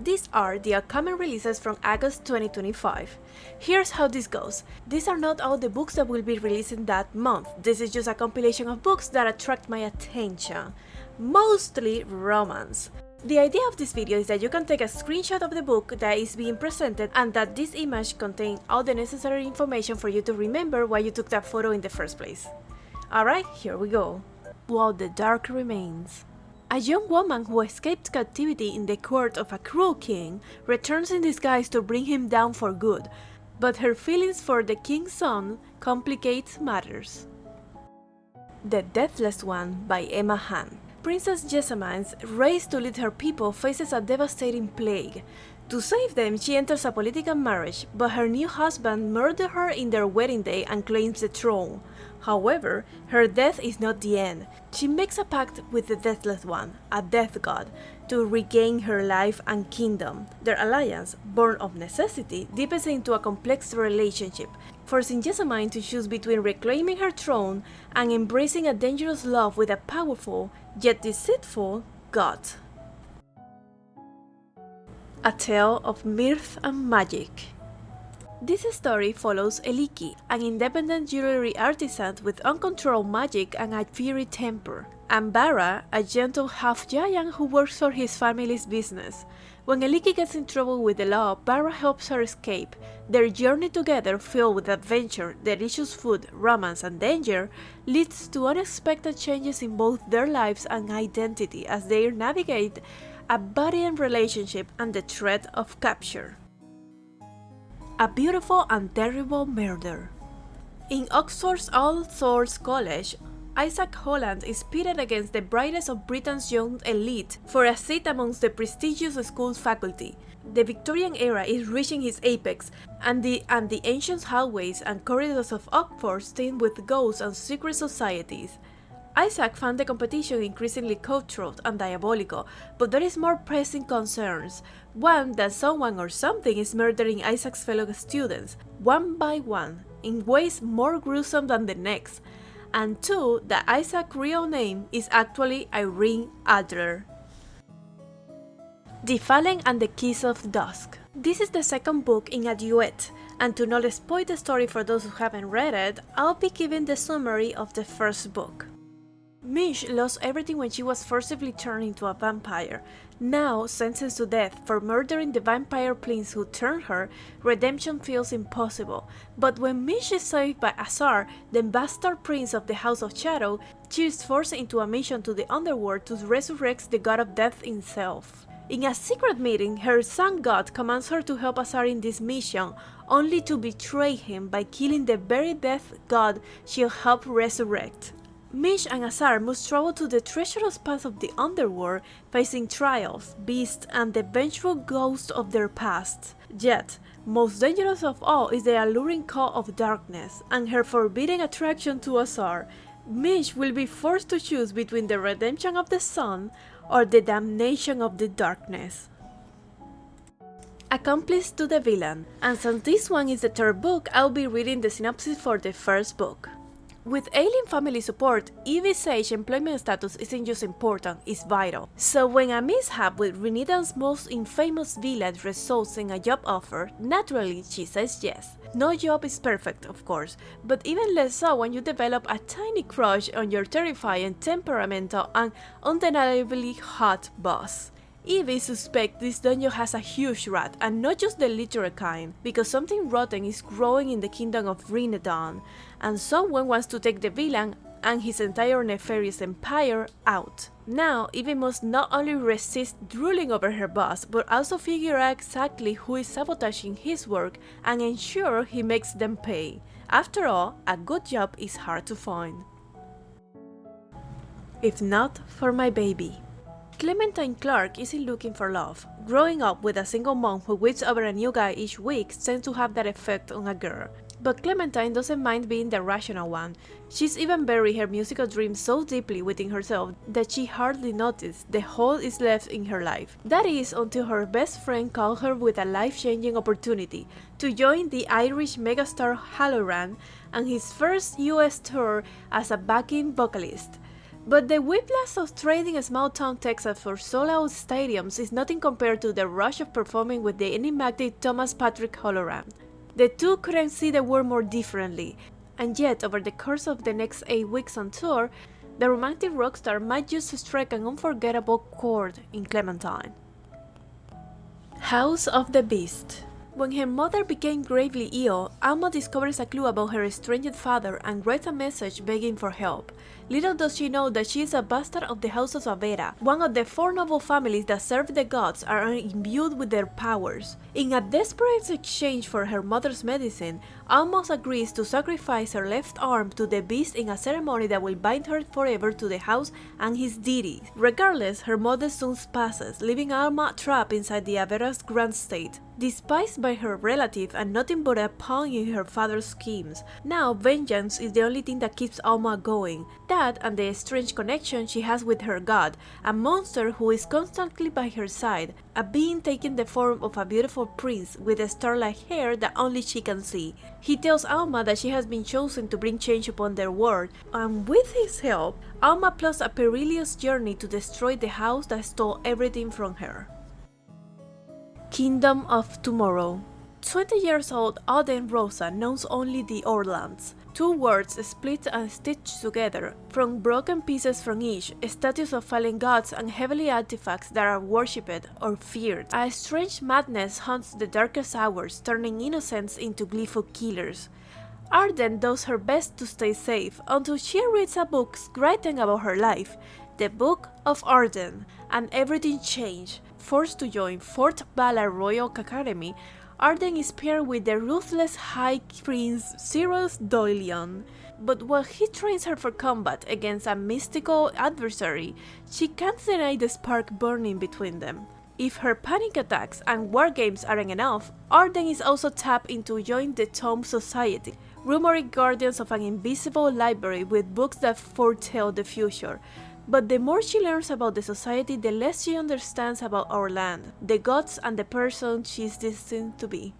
These are the upcoming releases from August 2025. Here's how this goes. These are not all the books that will be releasing that month. This is just a compilation of books that attract my attention. Mostly romance. The idea of this video is that you can take a screenshot of the book that is being presented and that this image contains all the necessary information for you to remember why you took that photo in the first place. Alright, here we go. While the Dark Remains. A young woman who escaped captivity in the court of a cruel king returns in disguise to bring him down for good, but her feelings for the king's son complicate matters. The Deathless One by Emma Han. Princess Jessamine, raised to lead her people, faces a devastating plague. To save them, she enters a political marriage, but her new husband murders her in their wedding day and claims the throne. However, her death is not the end. She makes a pact with the Deathless One, a death god, to regain her life and kingdom. Their alliance, born of necessity, deepens into a complex relationship, forcing Jessamine to choose between reclaiming her throne and embracing a dangerous love with a powerful, yet deceitful, god. A Tale of Mirth and Magic. This story follows Eliki, an independent jewelry artisan with uncontrolled magic and a fiery temper, and Bara, a gentle half-giant who works for his family's business. When Eliki gets in trouble with the law, Bara helps her escape. Their journey together, filled with adventure, delicious food, romance, and danger, leads to unexpected changes in both their lives and identity as they navigate a budding relationship and the threat of capture. A Beautiful and Terrible Murder. In Oxford's All Souls College, Isaac Holland is pitted against the brightest of Britain's young elite for a seat amongst the prestigious school's faculty. The Victorian era is reaching its apex, and the ancient hallways and corridors of Oxford teem with ghosts and secret societies. Isaac found the competition increasingly cutthroat and diabolical, but there is more pressing concerns. One, that someone or something is murdering Isaac's fellow students, one by one, in ways more gruesome than the next. And two, that Isaac's real name is actually Irene Adler. The Fallen and the Kiss of Dusk. This is the second book in a duet, and to not spoil the story for those who haven't read it, I'll be giving the summary of the first book. Mish lost everything when she was forcibly turned into a vampire. Now, sentenced to death for murdering the vampire prince who turned her, redemption feels impossible. But when Mish is saved by Azar, the bastard prince of the House of Shadow, she is forced into a mission to the underworld to resurrect the god of death himself. In a secret meeting, her sun god commands her to help Azar in this mission, only to betray him by killing the very death god she'll help resurrect. Mish and Azar must travel to the treacherous paths of the underworld, facing trials, beasts, and the vengeful ghosts of their past. Yet, most dangerous of all is the alluring call of darkness, and her forbidding attraction to Azar. Mish will be forced to choose between the redemption of the sun or the damnation of the darkness. Accomplice to the Villain, and since this one is the third book, I'll be reading the synopsis for the first book. With alien family support, Evie's Sage employment status isn't just important, it's vital. So when a mishap with Renidan's most infamous villain results in a job offer, naturally she says yes. No job is perfect, of course, but even less so when you develop a tiny crush on your terrifying, temperamental, and undeniably hot boss. Evie suspects this dungeon has a huge rat, and not just the literal kind, because something rotten is growing in the kingdom of Renedan, and someone wants to take the villain and his entire nefarious empire out. Now, Evie must not only resist drooling over her boss, but also figure out exactly who is sabotaging his work and ensure he makes them pay. After all, a good job is hard to find. If Not for My Baby. Clementine Clark isn't looking for love. Growing up with a single mom who waits over a new guy each week tends to have that effect on a girl. But Clementine doesn't mind being the rational one. She's even buried her musical dreams so deeply within herself that she hardly noticed the hole is left in her life. That is until her best friend called her with a life-changing opportunity to join the Irish megastar Halloran and his first US tour as a backing vocalist. But the whiplash of trading small-town Texas for sold-out stadiums is nothing compared to the rush of performing with the enigmatic Thomas Patrick hologram. The two couldn't see the world more differently, and yet over the course of the next 8 weeks on tour, the romantic rockstar might just strike an unforgettable chord in Clementine. House of the Beast. When her mother became gravely ill, Alma discovers a clue about her estranged father and writes a message begging for help. Little does she know that she is a bastard of the House of Avera, one of the 4 noble families that serve the gods and are imbued with their powers. In a desperate exchange for her mother's medicine, Alma agrees to sacrifice her left arm to the beast in a ceremony that will bind her forever to the house and his deity. Regardless, her mother soon passes, leaving Alma trapped inside the Avera's grand state. Despised by her relative and nothing but a pawn in her father's schemes, now vengeance is the only thing that keeps Alma going. That and the strange connection she has with her god, a monster who is constantly by her side, a being taking the form of a beautiful prince with starlight hair that only she can see. He tells Alma that she has been chosen to bring change upon their world, and with his help, Alma plots a perilous journey to destroy the house that stole everything from her. Kingdom of Tomorrow. 20 years old Auden Rosa knows only the Orlands, 2 words split and stitched together, from broken pieces from each, statues of fallen gods and heavenly artifacts that are worshipped or feared. A strange madness haunts the darkest hours, turning innocents into gleeful killers. Arden does her best to stay safe until she reads a book written about her life, the Book of Arden, and everything changed. Forced to join Fort Valar Royal Academy, Arden is paired with the ruthless High Prince Cyrus Doilion. But while he trains her for combat against a mystical adversary, she can't deny the spark burning between them. If her panic attacks and war games aren't enough, Arden is also tapped into join the Tome Society, rumored guardians of an invisible library with books that foretell the future. But the more she learns about the society, the less she understands about our land, the gods, and the person she is destined to be.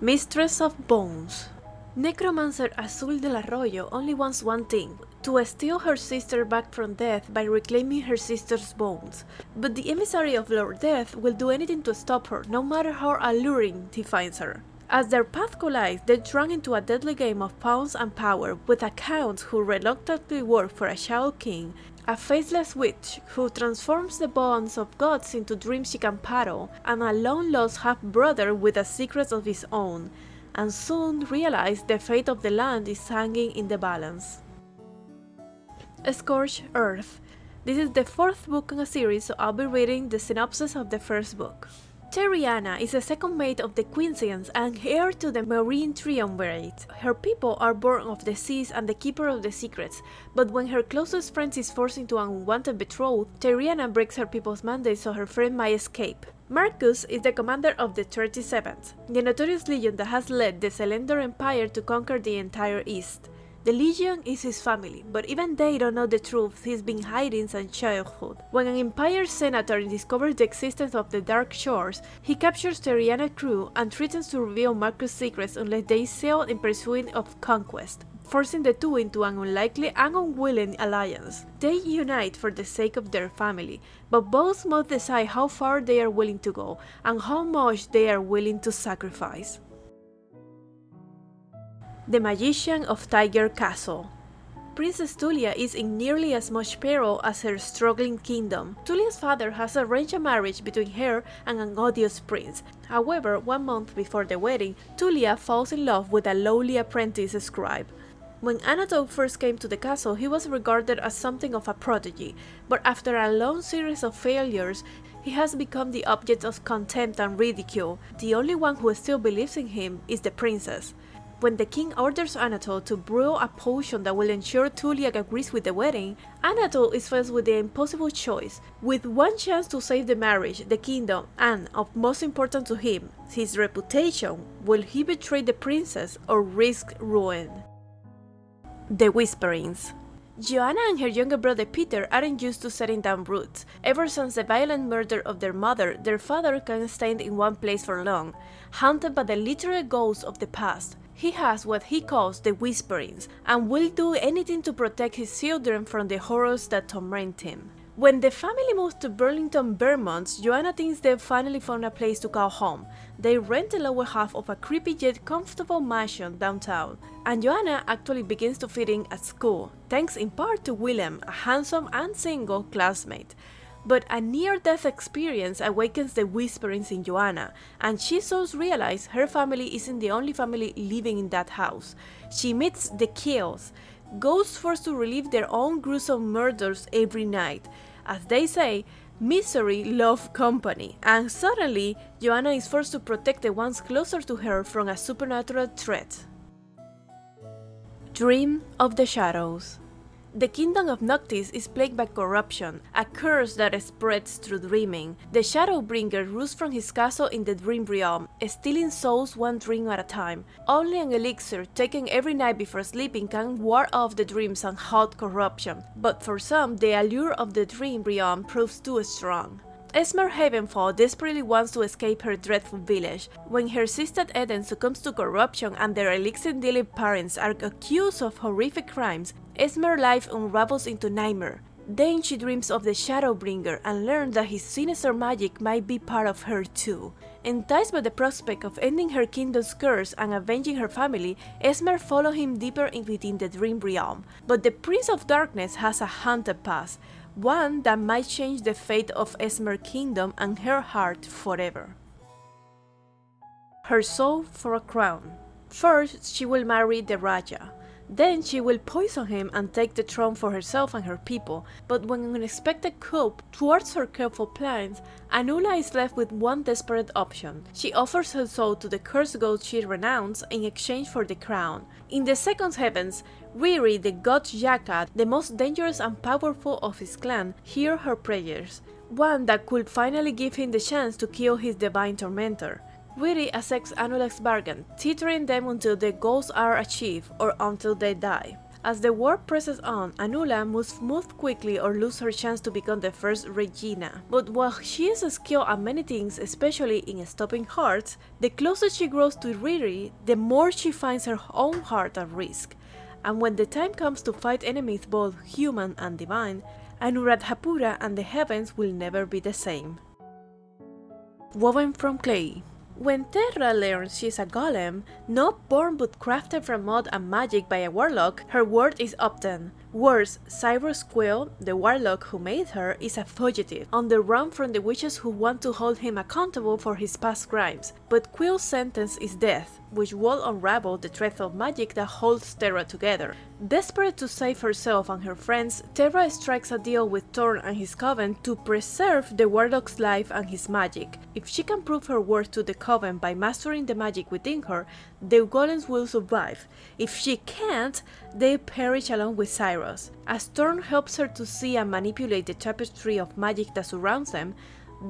Mistress of Bones. Necromancer Azul del Arroyo only wants one thing: to steal her sister back from death by reclaiming her sister's bones. But the emissary of Lord Death will do anything to stop her, no matter how alluring he finds her. As their paths collide, they're drawn into a deadly game of pawns and power, with a count who reluctantly work for a Shadow King, a faceless witch who transforms the bonds of gods into dreams she can paddle, and a long-lost half-brother with a secret of his own, and soon realize the fate of the land is hanging in the balance. Scorched Earth. This is the 4th book in a series, so I'll be reading the synopsis of the first book. Terriana is the second mate of the Quincyans and heir to the Marine Triumvirate. Her people are born of the seas and the keeper of the secrets, but when her closest friend is forced into an unwanted betrothal, Terriana breaks her people's mandate so her friend might escape. Marcus is the commander of the 37th, the notorious legion that has led the Selendor Empire to conquer the entire East. The Legion is his family, but even they don't know the truth he's been hiding since childhood. When an Empire senator discovers the existence of the Dark Shores, he captures Terriana's crew and threatens to reveal Marcus' secrets unless they sail in pursuit of conquest, forcing the two into an unlikely and unwilling alliance. They unite for the sake of their family, but both must decide how far they are willing to go and how much they are willing to sacrifice. The Magician of Tiger Castle. Princess Tulia is in nearly as much peril as her struggling kingdom. Tulia's father has arranged a marriage between her and an odious prince. However, 1 month before the wedding, Tulia falls in love with a lowly apprentice scribe. When Anatole first came to the castle, he was regarded as something of a prodigy, but after a long series of failures, he has become the object of contempt and ridicule. The only one who still believes in him is the princess. When the king orders Anatole to brew a potion that will ensure Tulia agrees with the wedding, Anatole is faced with the impossible choice. With one chance to save the marriage, the kingdom, and, of most important to him, his reputation, will he betray the princess or risk ruin? The Whisperings. Joanna and her younger brother Peter aren't used to setting down roots. Ever since the violent murder of their mother, their father can't stay in one place for long, haunted by the literal ghosts of the past. He has what he calls the Whisperings, and will do anything to protect his children from the horrors that torment him. When the family moves to Burlington, Vermont, Joanna thinks they've finally found a place to call home. They rent the lower half of a creepy yet comfortable mansion downtown, and Joanna actually begins to fit in at school, thanks in part to Willem, a handsome and single classmate. But a near-death experience awakens the Whisperings in Joanna, and she soon realizes her family isn't the only family living in that house. She meets the Kills, ghosts forced to relive their own gruesome murders every night. As they say, misery loves company, and suddenly Joanna is forced to protect the ones closer to her from a supernatural threat. Dream of the Shadows. The kingdom of Noctis is plagued by corruption, a curse that spreads through dreaming. The Shadowbringer rules from his castle in the dream realm, stealing souls one dream at a time. Only an elixir taken every night before sleeping can ward off the dreams and halt corruption, but for some, the allure of the dream realm proves too strong. Esmer Havenfall desperately wants to escape her dreadful village. When her sister Eden succumbs to corruption and their elixir-dealing parents are accused of horrific crimes, Esmer's life unravels into nightmare. Then she dreams of the Shadowbringer and learns that his sinister magic might be part of her too. Enticed by the prospect of ending her kingdom's curse and avenging her family, Esmer follows him deeper within the dream realm. But the Prince of Darkness has a haunted past, one that might change the fate of Esmer's kingdom and her heart forever. Her soul for a crown. First, she will marry the Raja. Then she will poison him and take the throne for herself and her people, but when an unexpected coup thwarts her careful plans, Anula is left with one desperate option. She offers her soul to the cursed god she renounced in exchange for the crown. In the second heavens, Riri, the god Yaka, the most dangerous and powerful of his clan, hears her prayers, one that could finally give him the chance to kill his divine tormentor. Riri accepts Anula's bargain, teetering them until their goals are achieved or until they die. As the war presses on, Anula must move quickly or lose her chance to become the first Regina. But while she is skilled at many things, especially in stopping hearts, the closer she grows to Riri, the more she finds her own heart at risk. And when the time comes to fight enemies both human and divine, Anuradhapura and the heavens will never be the same. Woven from clay. When Terra learns she's a golem, not born but crafted from mud and magic by a warlock, her word is obtained. Worse, Cyrus Quill, the warlock who made her, is a fugitive, on the run from the witches who want to hold him accountable for his past crimes. But Quill's sentence is death, which will unravel the thread of magic that holds Terra together. Desperate to save herself and her friends, Terra strikes a deal with Thorn and his coven to preserve the warlock's life and his magic. If she can prove her worth to the coven by mastering the magic within her, the golems will survive. If she can't, they perish along with Cyrus. As Thorn helps her to see and manipulate the tapestry of magic that surrounds them,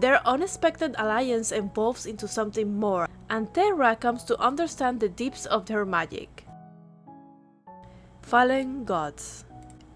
their unexpected alliance evolves into something more, and Terra comes to understand the depths of her magic. Fallen Gods.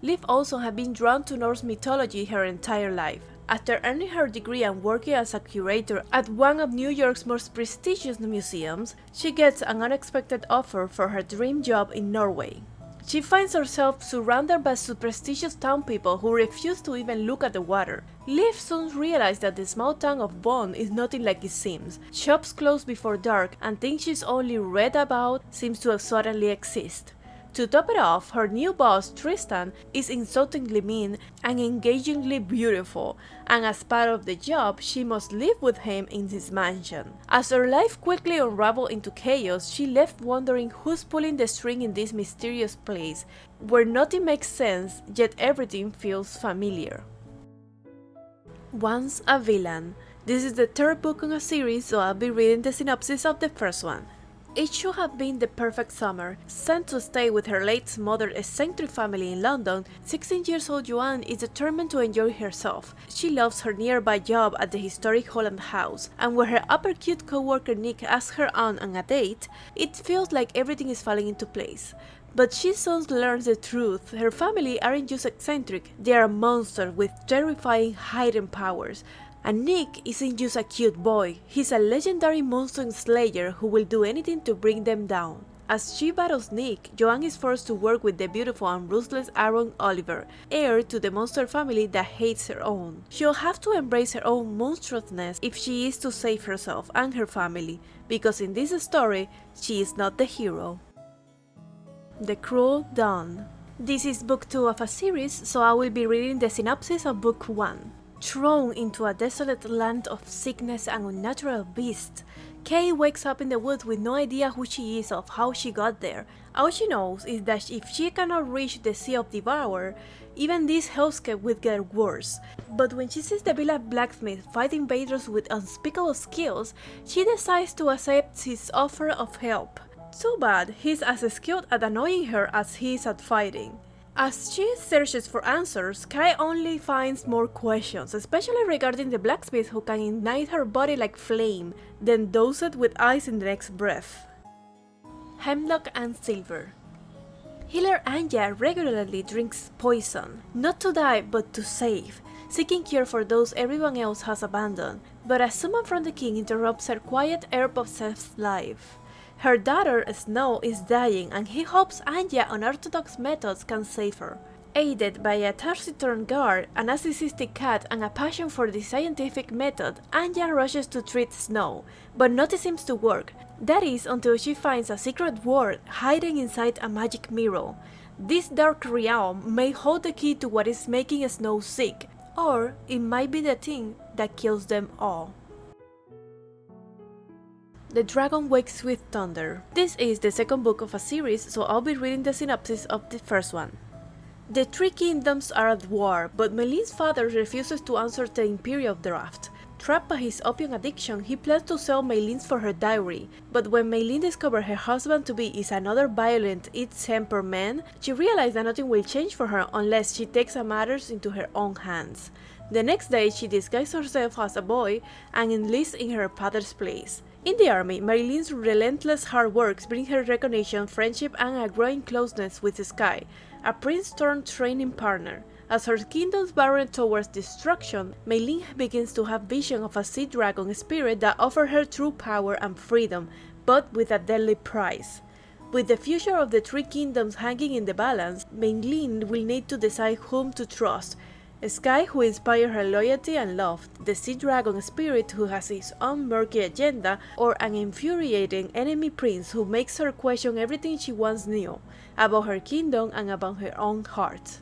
Liv Olson had been drawn to Norse mythology her entire life. After earning her degree and working as a curator at one of New York's most prestigious museums, she gets an unexpected offer for her dream job in Norway. She finds herself surrounded by superstitious town people who refuse to even look at the water. Liv soon realizes that the small town of Bonn is nothing like it seems. Shops close before dark, and things she's only read about seems to suddenly exist. To top it off, her new boss, Tristan, is insultingly mean and engagingly beautiful, and as part of the job, she must live with him in his mansion. As her life quickly unravels into chaos, she left wondering who's pulling the string in this mysterious place, where nothing makes sense, yet everything feels familiar. Unce A Villain. This is the third book in a series, so I'll be reading the synopsis of the first one. It should have been the perfect summer. Sent to stay with her late mother's eccentric family in London, 16-year-old Joanne is determined to enjoy herself. She loves her nearby job at the historic Holland House, and when her upper-cute co-worker Nick asks her on a date, it feels like everything is falling into place. But she soon learns the truth. Her family aren't just eccentric, they are monsters with terrifying hidden powers. And Nick isn't just a cute boy, he's a legendary monster slayer who will do anything to bring them down. As she battles Nick, Joanne is forced to work with the beautiful and ruthless Aaron Oliver, heir to the monster family that hates her own. She'll have to embrace her own monstrousness if she is to save herself and her family, because in this story, she is not the hero. The Cruel Dawn. This is book 2 of a series, so I will be reading the synopsis of book 1. Thrown into a desolate land of sickness and unnatural beasts, Kay wakes up in the woods with no idea who she is or how she got there. All she knows is that if she cannot reach the Sea of Devour, even this hellscape will get worse. But when she sees the village blacksmith fight invaders with unspeakable skills, she decides to accept his offer of help. Too bad he's as skilled at annoying her as he is at fighting. As she searches for answers, Kai only finds more questions, especially regarding the blacksmith who can ignite her body like flame, then douse it with ice in the next breath. Hemlock Silver. Healer Anya regularly drinks poison, not to die but to save, seeking cure for those everyone else has abandoned, but a summon from the king interrupts her quiet herb-obsessed life. Her daughter, Snow, is dying and he hopes Anya unorthodox methods can save her. Aided by a taciturn guard, a narcissistic cat and a passion for the scientific method, Anya rushes to treat Snow, but nothing seems to work. That is until she finds a secret ward hiding inside a magic mirror. This dark realm may hold the key to what is making Snow sick, or it might be the thing that kills them all. The Dragon Wakes with Thunder. This is the second book of a series, so I'll be reading the synopsis of the first one. The three kingdoms are at war, but Meilin's father refuses to answer the Imperial draft. Trapped by his opium addiction, he plans to sell Meilin's for her dowry, but when Meilin discovers her husband-to-be is another violent, ill-tempered man, she realizes that nothing will change for her unless she takes matters into her own hands. The next day, she disguises herself as a boy and enlists in her father's place. In the army, Meilin's relentless hard work brings her recognition, friendship, and a growing closeness with Sky, a prince-turned-training partner. As her kingdoms barren towards destruction, Meilin begins to have vision of a sea dragon spirit that offers her true power and freedom, but with a deadly price. With the future of the three kingdoms hanging in the balance, Meilin will need to decide whom to trust. Sky, who inspires her loyalty and love, the sea dragon spirit who has his own murky agenda, or an infuriating enemy prince who makes her question everything she once knew about her kingdom and about her own heart.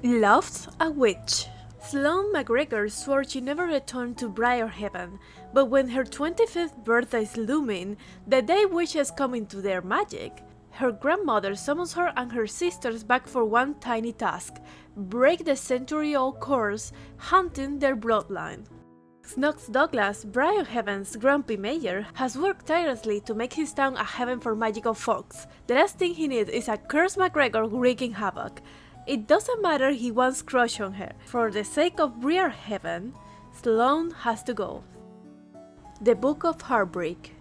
Loves a Witch. Sloane McGregor swore she never returned to Briarhaven, but when her 25th birthday is looming, the day witches come into their magic, her grandmother summons her and her sisters back for one tiny task: break the century-old curse haunting their bloodline. Snox Douglas, Briarhaven's grumpy mayor, has worked tirelessly to make his town a haven for magical folks. The last thing he needs is a cursed McGregor wreaking havoc. It doesn't matter he once crushed on her. For the sake of Briarhaven, Sloane has to go. The Book of Heartbreak.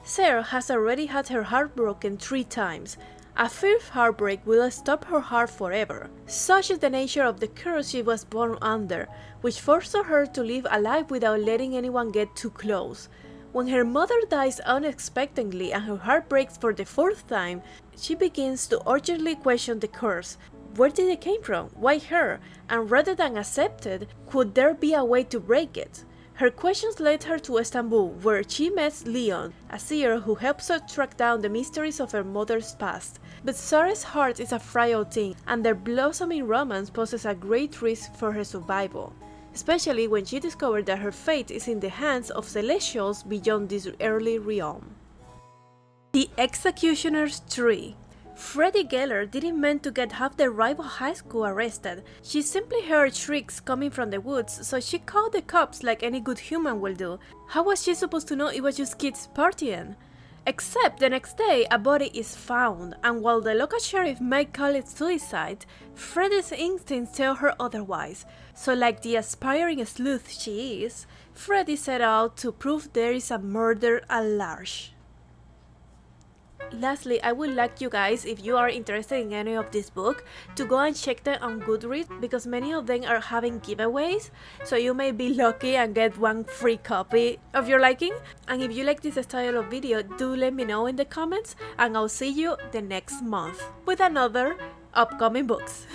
Sarah has already had her heart broken 3 times. A 5th heartbreak will stop her heart forever. Such is the nature of the curse she was born under, which forced her to live a life without letting anyone get too close. When her mother dies unexpectedly and her heart breaks for the 4th time, she begins to urgently question the curse. Where did it came from? Why her? And rather than accept it, could there be a way to break it? Her questions led her to Istanbul, where she meets Leon, a seer who helps her track down the mysteries of her mother's past. But Sarah's heart is a frail thing, and their blossoming romance poses a great risk for her survival, especially when she discovers that her fate is in the hands of celestials beyond this earthly realm. The Executioner's Tree. Freddie Geller didn't mean to get half the rival high school arrested. She simply heard shrieks coming from the woods, so she called the cops like any good human will do. How was she supposed to know it was just kids partying? Except the next day, a body is found, and while the local sheriff might call it suicide, Freddie's instincts tell her otherwise. So like the aspiring sleuth she is, Freddie set out to prove there is a murder at large. Lastly, I would like you guys, if you are interested in any of this book, to go and check them on Goodreads because many of them are having giveaways, so you may be lucky and get one free copy of your liking. And if you like this style of video, do let me know in the comments, and I'll see you the next month with another upcoming books.